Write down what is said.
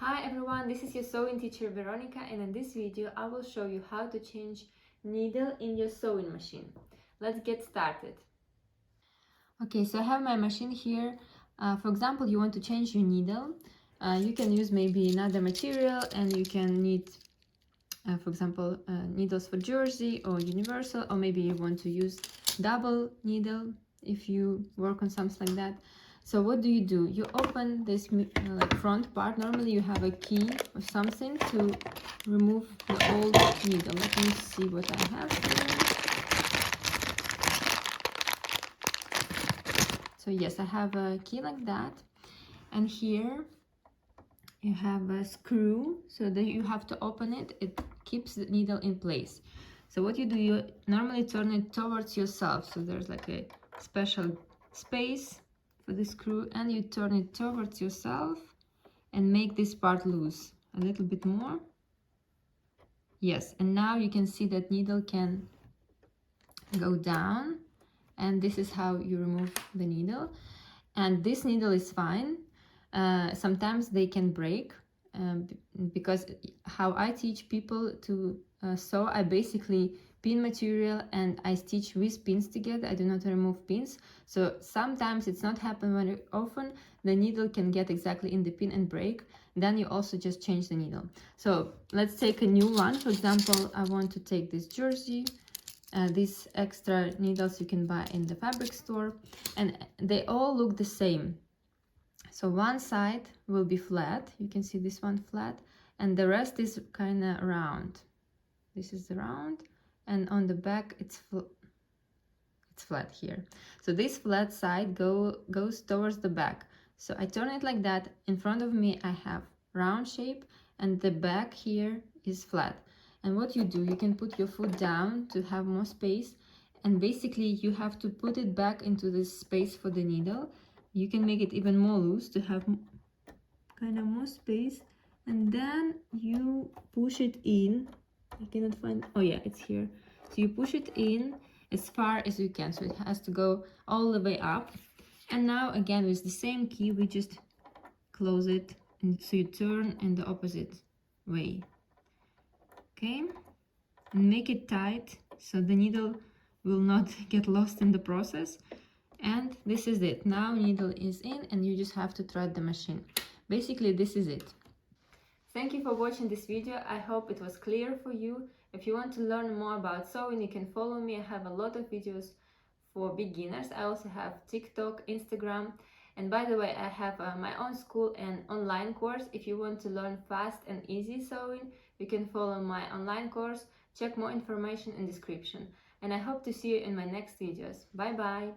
Hi everyone, this is your sewing teacher Veronica, and in this video I will show you how to change needle in your sewing machine. Let's get started. Okay, so I have my machine here. For example, you want to change your needle. You can use maybe another material, and you can need, for example, needles for jersey or universal, or maybe you want to use double needle if you work on something like that. So what do? You open this like front part. Normally you have a key or something to remove the old needle. Let me see what I have here. So yes, I have a key like that, and here you have a screw, so that you have to open it. It keeps the needle in place. So what you do, you normally turn it towards yourself, so there's like a special space for the screw, and you turn it towards yourself and make this part loose a little bit more. Yes, and now you can see that needle can go down, and this is how you remove the needle. And this needle is fine. Sometimes they can break, because how I teach people to sew, I basically pin material and I stitch with pins together. I do not remove pins, so sometimes it's not happen very often. The needle can get exactly in the pin and break. Then you also just change the needle. So let's take a new one. For example, I want to take this jersey. These extra needles you can buy in the fabric store, and they all look the same. So one side will be flat, you can see this one flat, and the rest is kind of round. This is the round, and on the back it's flat here. So this flat side goes towards the back. So I turn it like that. In front of me I have round shape, and the back here is flat. And what you do, you can put your foot down to have more space, and basically you have to put it back into this space for the needle. You can make it even more loose to have kind of more space, and then you push it in. I cannot find, oh yeah, it's here. So you push it in as far as you can, so it has to go all the way up. And now again with the same key we just close it, and so you turn in the opposite way. Okay, and make it tight so the needle will not get lost in the process. And this is it. Now needle is in, and you just have to thread the machine. Basically this is it. Thank you for watching this video. I hope it was clear for you. If you want to learn more about sewing, you can follow me. I have a lot of videos for beginners. I also have TikTok, Instagram, and by the way, I have my own school and online course. If you want to learn fast and easy sewing, you can follow my online course. Check more information in description. And I hope to see you in my next videos. Bye bye!